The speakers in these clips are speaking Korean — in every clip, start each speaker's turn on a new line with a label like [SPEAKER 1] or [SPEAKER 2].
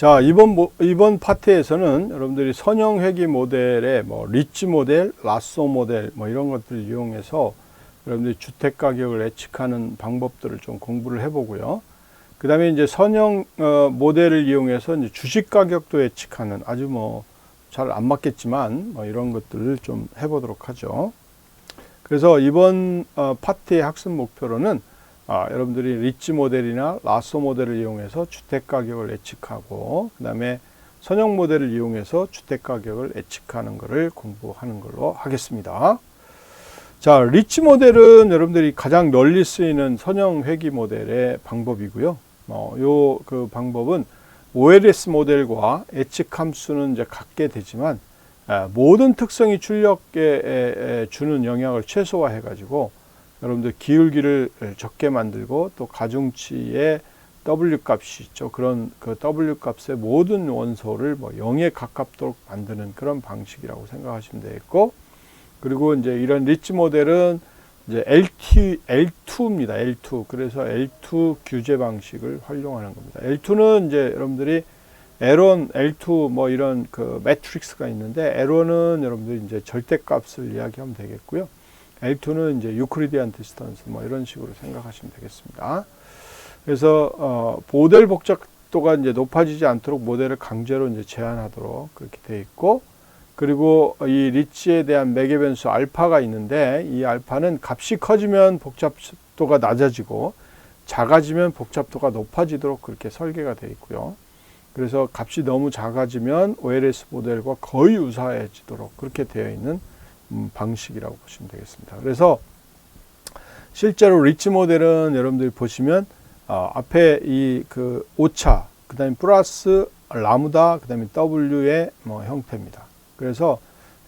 [SPEAKER 1] 자, 이번 파트에서는 여러분들이 선형 회귀 모델의 리치 모델, 라쏘 모델 이런 것들을 이용해서 여러분들이 주택 가격을 예측하는 방법들을 좀 공부를 해보고요. 그 다음에 이제 선형 모델을 이용해서 이제 주식 가격도 예측하는 아주 잘 안 맞겠지만 이런 것들을 좀 해보도록 하죠. 그래서 이번 파트의 학습 목표로는 여러분들이 리치 모델이나 라쏘 모델을 이용해서 주택 가격을 예측하고, 그 다음에 선형 모델을 이용해서 주택 가격을 예측하는 것을 공부하는 걸로 하겠습니다. 자, 리치 모델은 여러분들이 가장 널리 쓰이는 선형 회귀 모델의 방법이고요. 그 방법은 OLS 모델과 예측 함수는 이제 같게 되지만 모든 특성이 출력에 주는 영향을 최소화해 가지고 여러분들 기울기를 적게 만들고 또 가중치의 W 값이 있죠. 그런 그 W 값의 모든 원소를 0에 가깝도록 만드는 그런 방식이라고 생각하시면 되겠고, 그리고 이제 이런 리치 모델은 이제 L2입니다. L2. 그래서 L2 규제 방식을 활용하는 겁니다. L2는 이제 여러분들이 L1, L2 이런 그 매트릭스가 있는데, L1은 여러분들이 이제 절대값을 이야기하면 되겠고요. L2는 이제 유클리디안 디스턴스 이런 식으로 생각하시면 되겠습니다. 그래서 모델 복잡도가 이제 높아지지 않도록 모델을 강제로 이제 제한하도록 그렇게 되어 있고, 그리고 이 리치에 대한 매개 변수 알파가 있는데, 이 알파는 값이 커지면 복잡도가 낮아지고 작아지면 복잡도가 높아지도록 그렇게 설계가 되어 있고요. 그래서 값이 너무 작아지면 OLS 모델과 거의 유사해지도록 그렇게 되어 있는 방식이라고 보시면 되겠습니다. 그래서 실제로 리치 모델은 여러분들이 보시면 앞에 이 그 오차, 그 다음에 플러스 라무다, 그 다음에 W의 형태입니다. 그래서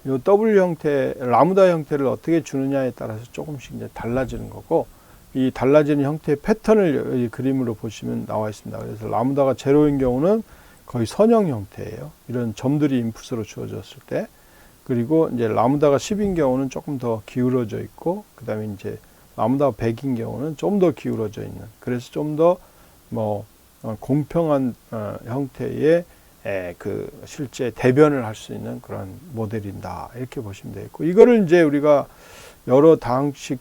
[SPEAKER 1] 이 W 형태, 라무다 형태를 어떻게 주느냐에 따라서 조금씩 이제 달라지는 거고, 이 달라지는 형태의 패턴을 이 그림으로 보시면 나와 있습니다. 그래서 라무다가 제로인 경우는 거의 선형 형태예요. 이런 점들이 인풋으로 주어졌을 때. 그리고 이제 라무다가 10인 경우는 조금 더 기울어져 있고, 그 다음에 이제 라무다가 100인 경우는 좀 더 기울어져 있는, 그래서 좀 더 공평한 형태의 그 실제 대변을 할 수 있는 그런 모델인다, 이렇게 보시면 되겠고, 이거를 이제 우리가 여러 다항식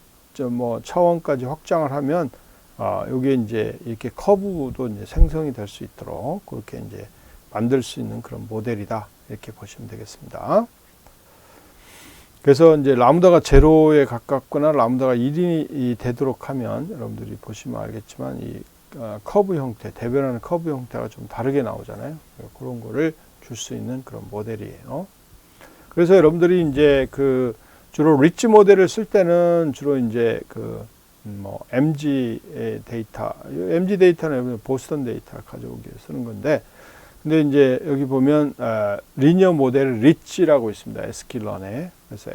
[SPEAKER 1] 차원까지 확장을 하면 여기에 이제 이렇게 커브도 이제 생성이 될 수 있도록 그렇게 이제 만들 수 있는 그런 모델이다, 이렇게 보시면 되겠습니다. 그래서 이제 라무다가 제로에 가깝거나 라무다가 1이 되도록 하면 여러분들이 보시면 알겠지만 이 커브 형태, 대변하는 커브 형태가 좀 다르게 나오잖아요. 그런 거를 줄 수 있는 그런 모델이에요. 그래서 여러분들이 이제 그 주로 리치 모델을 쓸 때는 주로 이제 그 MG 데이터, MG 데이터는 보스턴 데이터를 가져오기 위해 쓰는 건데, 근데 이제 여기 보면 리니어 모델 리치라고 있습니다. SKlearn에. 그래서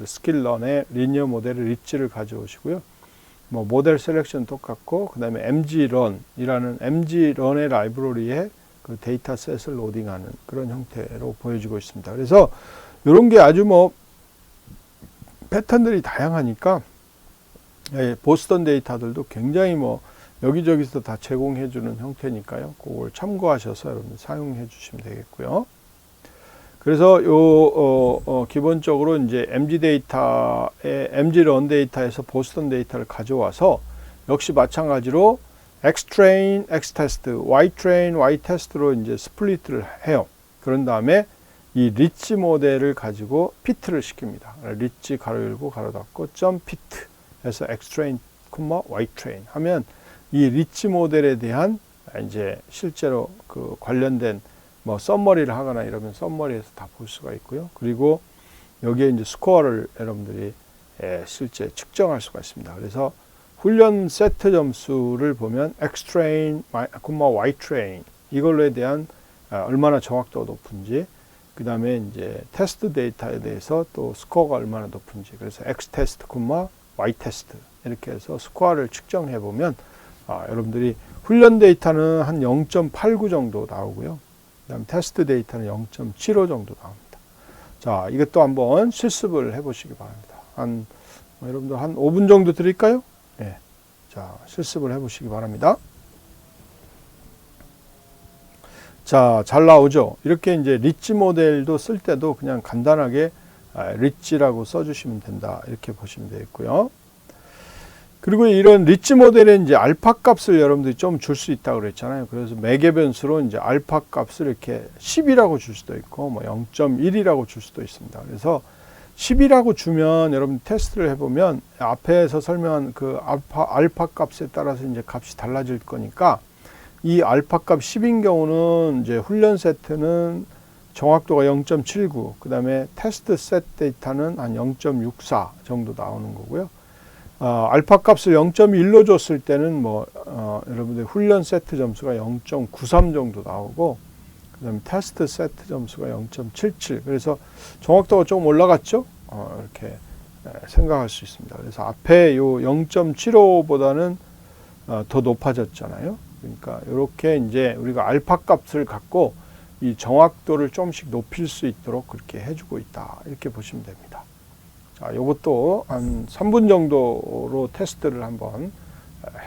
[SPEAKER 1] SKlearn의 리니어 모델 리치를 가져오시고요. 모델 셀렉션 똑같고, 그 다음에 MGrun이라는 MGrun의 라이브러리에 그 데이터셋을 로딩하는 그런 형태로 보여지고 있습니다. 그래서 이런 게 아주 패턴들이 다양하니까 보스턴 데이터들도 굉장히 여기저기서 다 제공해 주는 형태니까요. 그걸 참고하셔서 여러분 사용해 주시면 되겠고요. 그래서 기본적으로 이제 MGrun 데이터에서 보스턴 데이터를 가져와서 역시 마찬가지로 Xtrain, Xtest, Ytrain, Ytest로 이제 스플릿을 해요. 그런 다음에 이 리치 모델을 가지고 피트를 시킵니다. 리치 가로 열고 가로 닫고 .fit 해서 Xtrain, Ytrain 하면 이 리치 모델에 대한 이제 실제로 그 관련된 썸머리를 하거나 이러면 썸머리에서 다 볼 수가 있고요. 그리고 여기에 이제 스코어를 여러분들이 실제 측정할 수가 있습니다. 그래서 훈련 세트 점수를 보면 Xtrain, Ytrain 이걸로에 대한 얼마나 정확도가 높은지, 그 다음에 이제 테스트 데이터에 대해서 또 스코어가 얼마나 높은지, 그래서 Xtest, Ytest 이렇게 해서 스코어를 측정해 보면 여러분들이 훈련 데이터는 한 0.89 정도 나오고요. 그 다음 테스트 데이터는 0.75 정도 나옵니다. 자, 이것도 한번 실습을 해 보시기 바랍니다. 여러분들 한 5분 정도 드릴까요? 네. 자, 실습을 해 보시기 바랍니다. 자, 잘 나오죠? 이렇게 이제 리치 모델도 쓸 때도 그냥 간단하게 리치라고 써주시면 된다. 이렇게 보시면 되겠고요. 그리고 이런 리치 모델에 이제 알파 값을 여러분들이 좀 줄 수 있다고 그랬잖아요. 그래서 매개 변수로 이제 알파 값을 이렇게 10이라고 줄 수도 있고, 뭐 0.1이라고 줄 수도 있습니다. 그래서 10이라고 주면 여러분 테스트를 해보면 앞에서 설명한 그 알파 값에 따라서 이제 값이 달라질 거니까 이 알파 값 10인 경우는 이제 훈련 세트는 정확도가 0.79, 그 다음에 테스트 셋 데이터는 한 0.64 정도 나오는 거고요. 알파 값을 0.1로 줬을 때는 여러분들 훈련 세트 점수가 0.93 정도 나오고, 그 다음에 테스트 세트 점수가 0.77. 그래서 정확도가 조금 올라갔죠? 이렇게 생각할 수 있습니다. 그래서 앞에 요 0.75보다는 더 높아졌잖아요. 그러니까 이렇게 이제 우리가 알파 값을 갖고 이 정확도를 조금씩 높일 수 있도록 그렇게 해주고 있다. 이렇게 보시면 됩니다. 자, 이것도 한 3분 정도로 테스트를 한번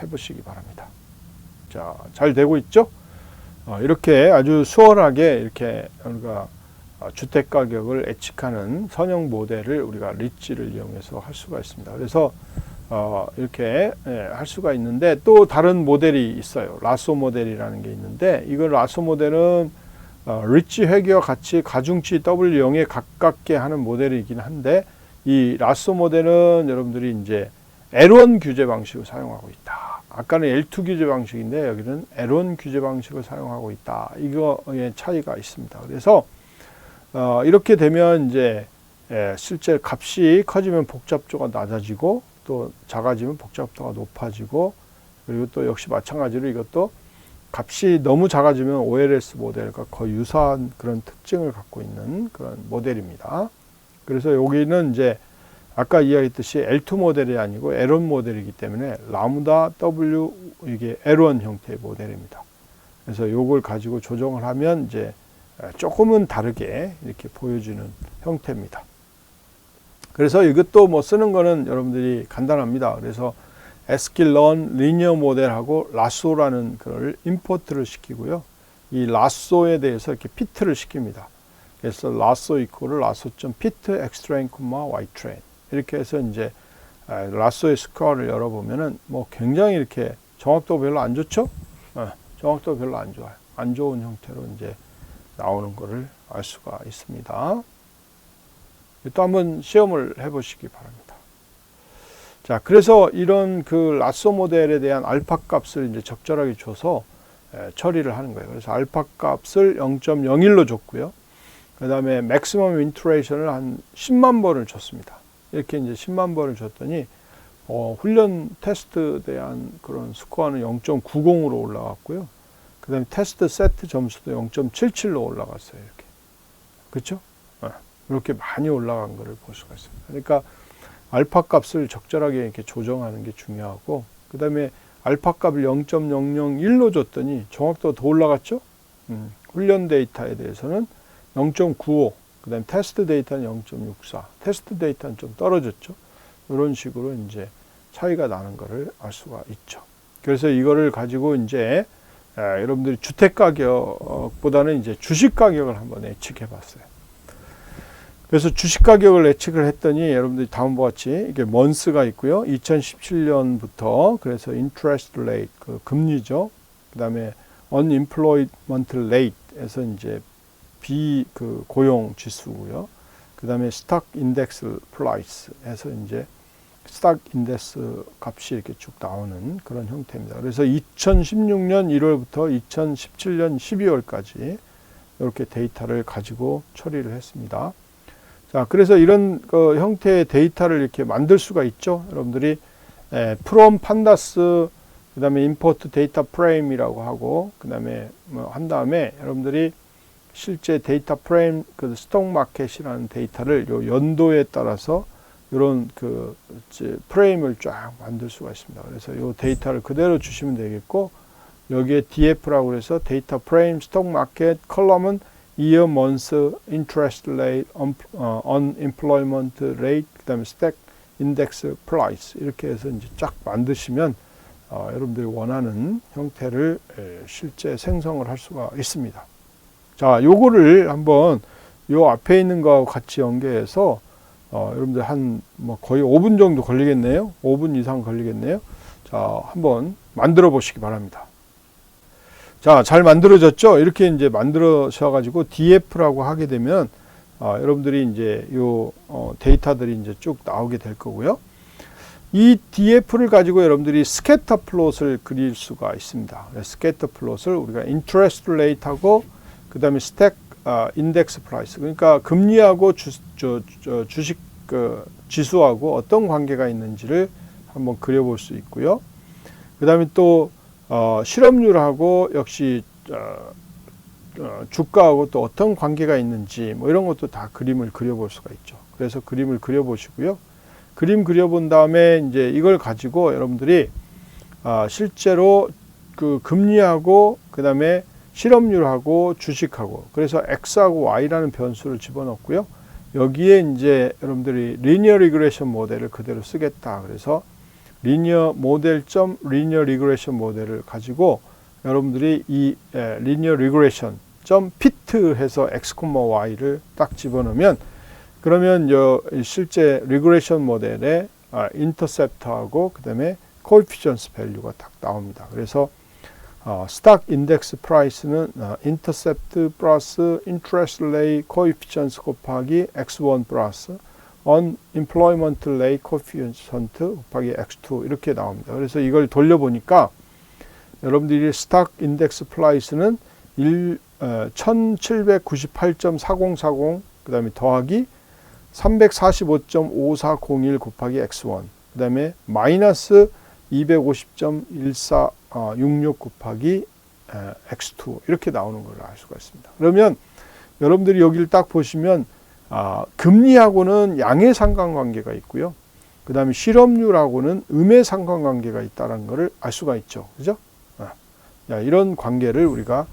[SPEAKER 1] 해보시기 바랍니다. 자, 잘 되고 있죠? 이렇게 아주 수월하게 이렇게 우리가 주택 가격을 예측하는 선형 모델을 우리가 리치를 이용해서 할 수가 있습니다. 그래서 이렇게 할 수가 있는데 또 다른 모델이 있어요. 라쏘 모델이라는 게 있는데, 이건 라쏘 모델은 리치 회귀와 같이 가중치 W0에 가깝게 하는 모델이긴 한데, 이 라쏘 모델은 여러분들이 이제 L1 규제 방식을 사용하고 있다. 아까는 L2 규제 방식인데 여기는 L1 규제 방식을 사용하고 있다. 이거의 차이가 있습니다. 그래서 이렇게 되면 이제 실제 값이 커지면 복잡도가 낮아지고, 또 작아지면 복잡도가 높아지고, 그리고 또 역시 마찬가지로 이것도 값이 너무 작아지면 OLS 모델과 거의 유사한 그런 특징을 갖고 있는 그런 모델입니다. 그래서 여기는 이제 아까 이야기했듯이 L2 모델이 아니고 L1 모델이기 때문에 라무다 W 이게 L1 형태의 모델입니다. 그래서 요걸 가지고 조정을 하면 이제 조금은 다르게 이렇게 보여주는 형태입니다. 그래서 이것도 뭐 쓰는 거는 여러분들이 간단합니다. 그래서 sklearn 리니어 모델하고 라쏘라는 걸 임포트를 시키고요. 이 라쏘에 대해서 이렇게 피트를 시킵니다. 그래서 라쏘 이퀄을 라쏘.fit xtrain, ytrain 이렇게 해서 이제 라쏘의 스코어를 열어보면은 뭐 굉장히 이렇게 정확도 별로 안 좋죠? 정확도 별로 안 좋아요. 안 좋은 형태로 이제 나오는 것을 알 수가 있습니다. 또 한번 시험을 해보시기 바랍니다. 자, 그래서 이런 그 라쏘 모델에 대한 알파 값을 이제 적절하게 줘서 처리를 하는 거예요. 그래서 알파 값을 0.01로 줬고요. 그 다음에 맥시멈 인트레이션을 한 10만 번을 줬습니다. 이렇게 이제 10만 번을 줬더니 훈련 테스트에 대한 그런 스코어는 0.90으로 올라갔고요. 그 다음에 테스트 세트 점수도 0.77로 올라갔어요. 이렇게. 그렇죠? 이렇게 많이 올라간 것을 볼 수가 있습니다. 그러니까 알파 값을 적절하게 이렇게 조정하는 게 중요하고, 그 다음에 알파 값을 0.001로 줬더니 정확도가 더 올라갔죠? 훈련 데이터에 대해서는 0.95, 그 다음에 테스트 데이터는 0.64, 테스트 데이터는 좀 떨어졌죠. 이런 식으로 이제 차이가 나는 것을 알 수가 있죠. 그래서 이거를 가지고 이제 여러분들이 주택 가격보다는 이제 주식 가격을 한번 예측해 봤어요. 그래서 주식 가격을 예측을 했더니 여러분들이 다음과 같이 이게 먼스가 있고요. 2017년부터 그래서 interest rate 그 금리죠. 그다음에 unemployment rate에서 이제 그 고용 지수고요. 그다음에 stock index price에서 이제 스탁 인덱스 값이 이렇게 쭉 나오는 그런 형태입니다. 그래서 2016년 1월부터 2017년 12월까지 이렇게 데이터를 가지고 처리를 했습니다. 자, 그래서 이런 그 형태의 데이터를 이렇게 만들 수가 있죠. 여러분들이 from pandas, 그 다음에 import data frame이라고 하고, 그 다음에 뭐 한 다음에 여러분들이 실제 데이터 프레임, 그 스톡 마켓이라는 데이터를 요 연도에 따라서 이런 그 프레임을 쫙 만들 수가 있습니다. 그래서 이 데이터를 그대로 주시면 되겠고, 여기에 DF라고 해서 데이터 프레임, 스톡 마켓, 컬럼은 year, month, interest rate, unemployment rate, 그다음에 stack index price 이렇게 해서 이제 쫙 만드시면 여러분들이 원하는 형태를 실제 생성을 할 수가 있습니다. 자, 요거를 한번 요 앞에 있는 거하고 같이 연계해서 여러분들 한 뭐 거의 5분 정도 걸리겠네요. 5분 이상 걸리겠네요. 자, 한번 만들어 보시기 바랍니다. 자, 잘 만들어졌죠? 이렇게 이제 만들어셔가지고 DF라고 하게 되면 여러분들이 이제 요 데이터들이 이제 쭉 나오게 될 거고요. 이 DF를 가지고 여러분들이 스캐터 플롯을 그릴 수가 있습니다. 스캐터 플롯을 우리가 인트레스트 레이트하고 그 다음에 스택 인덱스 프라이스, 그러니까 금리하고 주식 지수하고 어떤 관계가 있는지를 한번 그려볼 수 있고요. 그 다음에 또 실업률하고 역시 주가하고 또 어떤 관계가 있는지 뭐 이런 것도 다 그림을 그려볼 수가 있죠. 그래서 그림을 그려보시고요. 그림 그려본 다음에 이제 이걸 가지고 여러분들이 실제로 그 금리하고 그 다음에 실업률하고 주식하고, 그래서 X하고 Y라는 변수를 집어넣고요. 여기에 이제 여러분들이 리니어 리그레션 모델을 그대로 쓰겠다. 그래서 리니어 모델.리니어 리그레션 모델을 가지고 여러분들이 이 리니어 리그레션 피트 해서 X, Y를 딱 집어넣으면, 그러면 실제 리그레션 모델의 인터셉터하고 그 다음에 코에피션스 밸류가 딱 나옵니다. 그래서 스탁 인덱스 프라이스는 인터셉트 플러스 인트레스트 레이 코에피션스 곱하기 X1 플러스 unemployment rate coefficient 곱하기 X2 이렇게 나옵니다. 그래서 이걸 돌려보니까 여러분들이 스탁 인덱스 프라이스는 1798.4040 그 다음에 더하기 345.5401 곱하기 X1 그 다음에 마이너스 250.1466 곱하기 X2 이렇게 나오는 걸 알 수가 있습니다. 그러면 여러분들이 여기를 딱 보시면 금리하고는 양의 상관관계가 있고요. 그 다음에 실업률하고는 음의 상관관계가 있다는 것을 알 수가 있죠. 그죠? 이런 관계를 우리가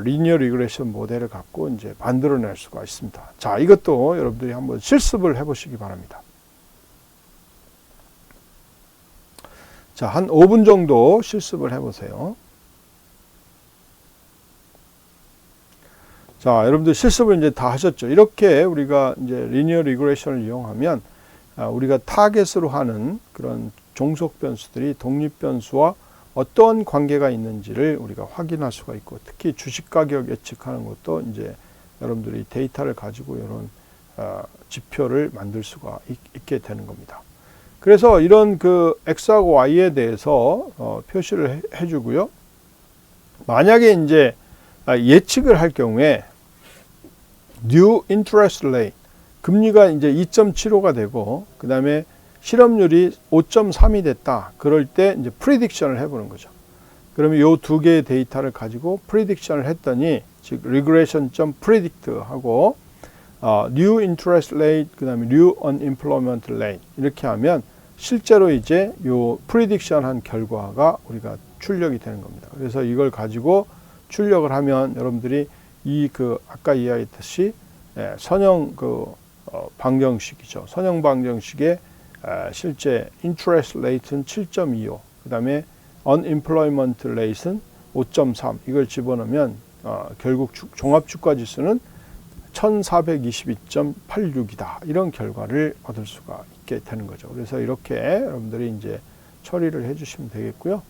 [SPEAKER 1] 리니어 리그레션 모델을 갖고 이제 만들어낼 수가 있습니다. 자, 이것도 여러분들이 한번 실습을 해보시기 바랍니다. 자, 한 5분 정도 실습을 해보세요. 자, 여러분들 실습을 이제 다 하셨죠. 이렇게 우리가 이제 리니어 리그레션을 이용하면 우리가 타겟으로 하는 그런 종속 변수들이 독립 변수와 어떤 관계가 있는지를 우리가 확인할 수가 있고, 특히 주식 가격 예측하는 것도 이제 여러분들이 데이터를 가지고 이런 지표를 만들 수가 있게 되는 겁니다. 그래서 이런 그 X하고 Y에 대해서 표시를 해주고요. 만약에 이제 예측을 할 경우에 New Interest Rate, 금리가 이제 2.75가 되고, 그 다음에 실업률이 5.3이 됐다. 그럴 때 이제 프리딕션을 해보는 거죠. 그러면 이 두 개의 데이터를 가지고 프리딕션을 했더니, 즉 regression.predict 하고 New Interest Rate, 그 다음에 New Unemployment Rate 이렇게 하면 실제로 이제 요 프리딕션 한 결과가 우리가 출력이 되는 겁니다. 그래서 이걸 가지고 출력을 하면 여러분들이 이 그 아까 이야기했듯이 선형 방정식이죠. 선형 방정식의 실제 interest rate는 7.25, 그 다음에 unemployment rate는 5.3 이걸 집어넣으면 결국 종합주가지수는 1422.86이다. 이런 결과를 얻을 수가 있게 되는 거죠. 그래서 이렇게 여러분들이 이제 처리를 해주시면 되겠고요.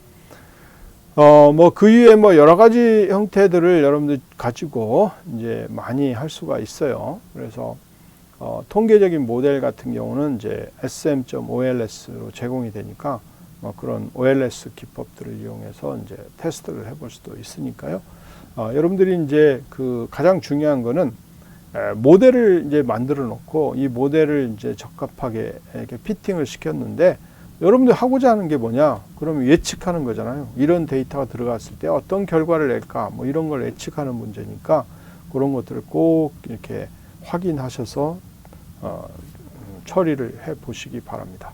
[SPEAKER 1] 뭐 그 이후에 뭐 여러 가지 형태들을 여러분들 가지고 이제 많이 할 수가 있어요. 그래서 통계적인 모델 같은 경우는 이제 SM.OLS로 제공이 되니까 뭐 그런 OLS 기법들을 이용해서 이제 테스트를 해볼 수도 있으니까요. 여러분들이 이제 그 가장 중요한 거는 모델을 이제 만들어 놓고 이 모델을 이제 적합하게 이렇게 피팅을 시켰는데, 여러분들 하고자 하는 게 뭐냐? 그러면 예측하는 거잖아요. 이런 데이터가 들어갔을 때 어떤 결과를 낼까? 뭐 이런 걸 예측하는 문제니까 그런 것들을 꼭 이렇게 확인하셔서 처리를 해 보시기 바랍니다.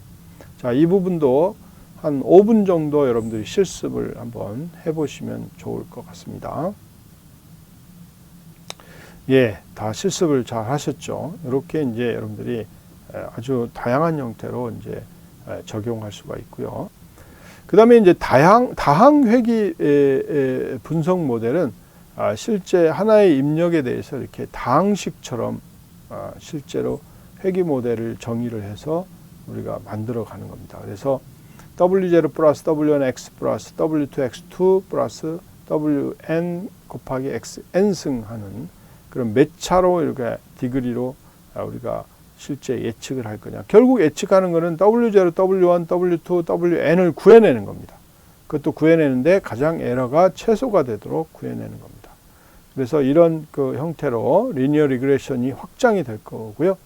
[SPEAKER 1] 자, 이 부분도 한 5분 정도 여러분들이 실습을 한번 해 보시면 좋을 것 같습니다. 예, 다 실습을 잘 하셨죠? 이렇게 이제 여러분들이 아주 다양한 형태로 이제 적용할 수가 있고요. 그 다음에 이제 다항 회귀 분석 모델은 실제 하나의 입력에 대해서 이렇게 다항식처럼 실제로 회귀 모델을 정의를 해서 우리가 만들어 가는 겁니다. 그래서 W0 플러스 W1X 플러스 W2X2 플러스 WN 곱하기 XN승 하는 그런 몇 차로 이렇게 디그리로 우리가 실제 예측을 할 거냐. 결국 예측하는 것은 W0, W1, W2, WN을 구해내는 겁니다. 그것도 구해내는데 가장 에러가 최소가 되도록 구해내는 겁니다. 그래서 이런 그 형태로 리니어 리그레션이 확장이 될 거고요.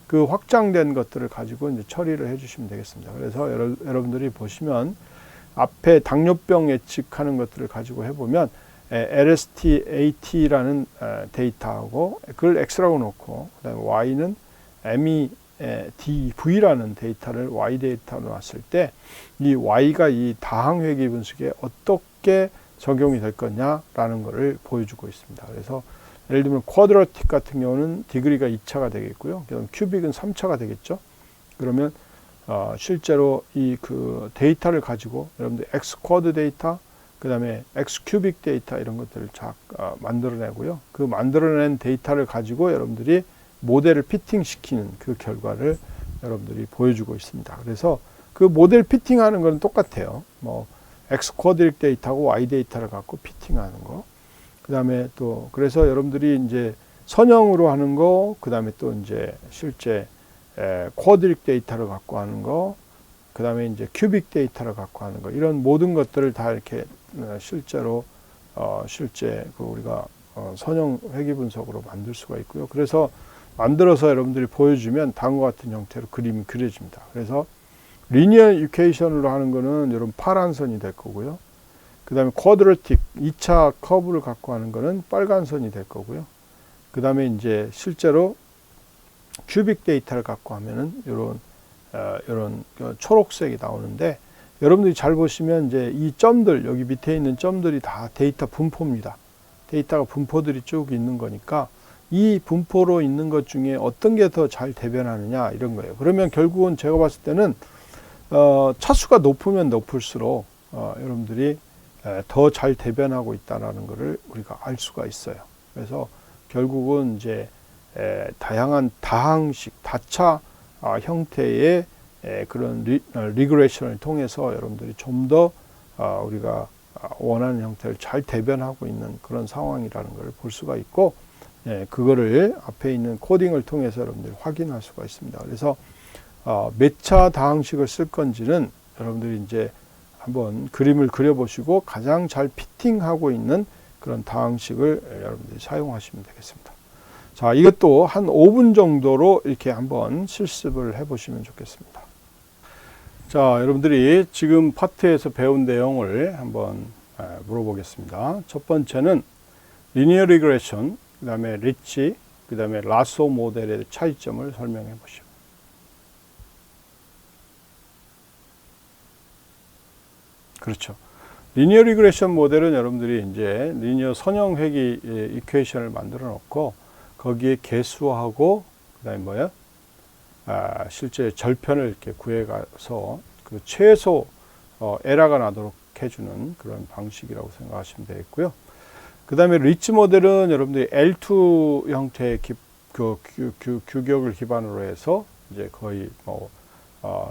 [SPEAKER 1] 그 확장된 것들을 가지고 이제 처리를 해주시면 되겠습니다. 그래서 여러분들이 보시면 앞에 당뇨병 예측하는 것들을 가지고 해보면 LST, AT라는 데이터하고 그걸 X라고 놓고 그다음에 Y는 MEDV라는 데이터를 Y 데이터로 놨을 때 이 Y가 이 다항회귀 분석에 어떻게 적용이 될 거냐라는 것을 보여주고 있습니다. 그래서 예를 들면 쿼드라틱 같은 경우는 디그리가 2차가 되겠고요. 그다음 큐빅은 3차가 되겠죠. 그러면 실제로 이 그 데이터를 가지고 여러분들 X 쿼드 데이터, 그 다음에 X 큐빅 데이터 이런 것들을 만들어내고요. 그 만들어낸 데이터를 가지고 여러분들이 모델을 피팅시키는 그 결과를 여러분들이 보여주고 있습니다. 그래서 그 모델 피팅하는 건 똑같아요. 뭐 X 쿼드릭 데이터하고 Y 데이터를 갖고 피팅하는 거. 그 다음에 또 그래서 여러분들이 이제 선형으로 하는 거, 그 다음에 또 이제 실제 쿼드릭 데이터를 갖고 하는 거, 그 다음에 이제 큐빅 데이터를 갖고 하는 거, 이런 모든 것들을 다 이렇게 실제로 실제 그 우리가 선형 회귀 분석으로 만들 수가 있고요. 그래서 만들어서 여러분들이 보여주면 다음과 같은 형태로 그림이 그려집니다. 그래서 리니어 이퀘이션으로 하는 거는 여러분 파란 선이 될 거고요. 그 다음에 쿼드라틱 2차 커브를 갖고 하는 거는 빨간 선이 될 거고요. 그 다음에 이제 실제로 큐빅 데이터를 갖고 하면은 이런 초록색이 나오는데, 여러분들이 잘 보시면 이제 이 점들, 여기 밑에 있는 점들이 다 데이터 분포입니다. 데이터가 분포들이 쭉 있는 거니까 이 분포로 있는 것 중에 어떤 게 더 잘 대변하느냐 이런 거예요. 그러면 결국은 제가 봤을 때는 차수가 높으면 높을수록 여러분들이 더 잘 대변하고 있다는 것을 우리가 알 수가 있어요. 그래서 결국은 이제 다양한 다항식, 다차 형태의 그런 리그레이션을 통해서 여러분들이 좀 더 우리가 원하는 형태를 잘 대변하고 있는 그런 상황이라는 걸 볼 수가 있고, 그거를 앞에 있는 코딩을 통해서 여러분들이 확인할 수가 있습니다. 그래서 몇 차 다항식을 쓸 건지는 여러분들이 이제 한번 그림을 그려보시고 가장 잘 피팅하고 있는 그런 다항식을 여러분들이 사용하시면 되겠습니다. 자, 이것도 한 5분 정도로 이렇게 한번 실습을 해보시면 좋겠습니다. 자, 여러분들이 지금 파트에서 배운 내용을 한번 물어보겠습니다. 첫 번째는 리니어 리그레션, 그 다음에 리치, 그 다음에 라소 모델의 차이점을 설명해 보시오. 그렇죠. 리니어 리그레션 모델은 여러분들이 이제 리니어 선형 회귀 이퀘이션을 만들어 놓고 거기에 개수하고 그다음에 뭐야? 실제 절편을 이렇게 구해 가서 그 최소 에러가 나도록 해주는 그런 방식이라고 생각하시면 되겠고요. 그다음에 리치 모델은 여러분들이 L2 형태의 규격을 기반으로 해서 이제 거의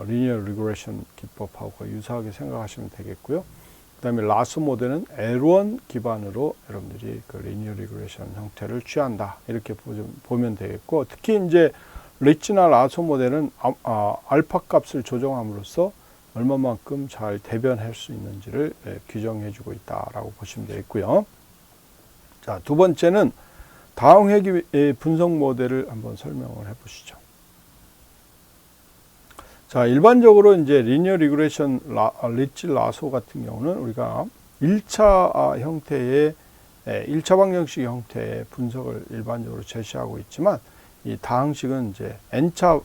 [SPEAKER 1] 리니어 리그레션 기법하고 거의 유사하게 생각하시면 되겠고요. 그 다음에 라소 모델은 L1 기반으로 여러분들이 그 리니어 리그레션 형태를 취한다, 이렇게 보면 되겠고, 특히 이제 리치나 라소 모델은 알파 값을 조정함으로써 얼마만큼 잘 대변할 수 있는지를 규정해 주고 있다라고 보시면 되겠고요. 자, 두 번째는 다항회귀 분석 모델을 한번 설명을 해 보시죠. 자, 일반적으로 이제 리니어 리그레션 리치 라소 같은 경우는 우리가 1차 형태의 1차 방정식 형태의 분석을 일반적으로 제시하고 있지만, 이 다항식은 이제 n차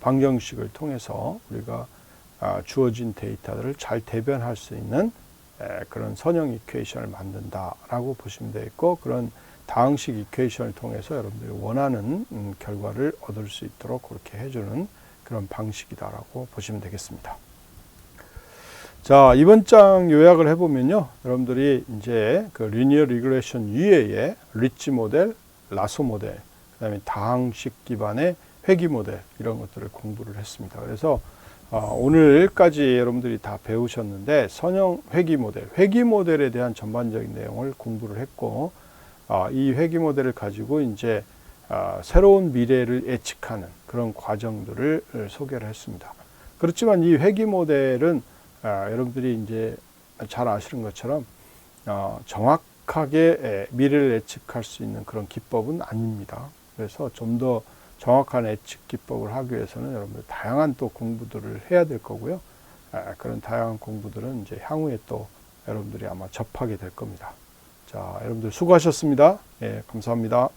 [SPEAKER 1] 방정식을 통해서 우리가 주어진 데이터들을 잘 대변할 수 있는 그런 선형 이퀘이션을 만든다라고 보시면 되겠고, 그런 다항식 이퀘이션을 통해서 여러분들이 원하는 결과를 얻을 수 있도록 그렇게 해주는 그런 방식이다라고 보시면 되겠습니다. 자, 이번 장 요약을 해보면요. 여러분들이 이제 그 리니어 리그레션 이외에 리치 모델, 라소 모델, 그 다음에 다항식 기반의 회귀 모델 이런 것들을 공부를 했습니다. 그래서 오늘까지 여러분들이 다 배우셨는데 선형 회귀 모델, 회귀 모델에 대한 전반적인 내용을 공부를 했고 이 회귀 모델을 가지고 이제 새로운 미래를 예측하는 그런 과정들을 소개를 했습니다. 그렇지만 이 회귀 모델은 여러분들이 이제 잘 아시는 것처럼 정확하게 미래를 예측할 수 있는 그런 기법은 아닙니다. 그래서 좀 더 정확한 예측 기법을 하기 위해서는 여러분들 다양한 또 공부들을 해야 될 거고요. 그런 다양한 공부들은 이제 향후에 또 여러분들이 아마 접하게 될 겁니다. 자, 여러분들 수고하셨습니다. 예, 감사합니다.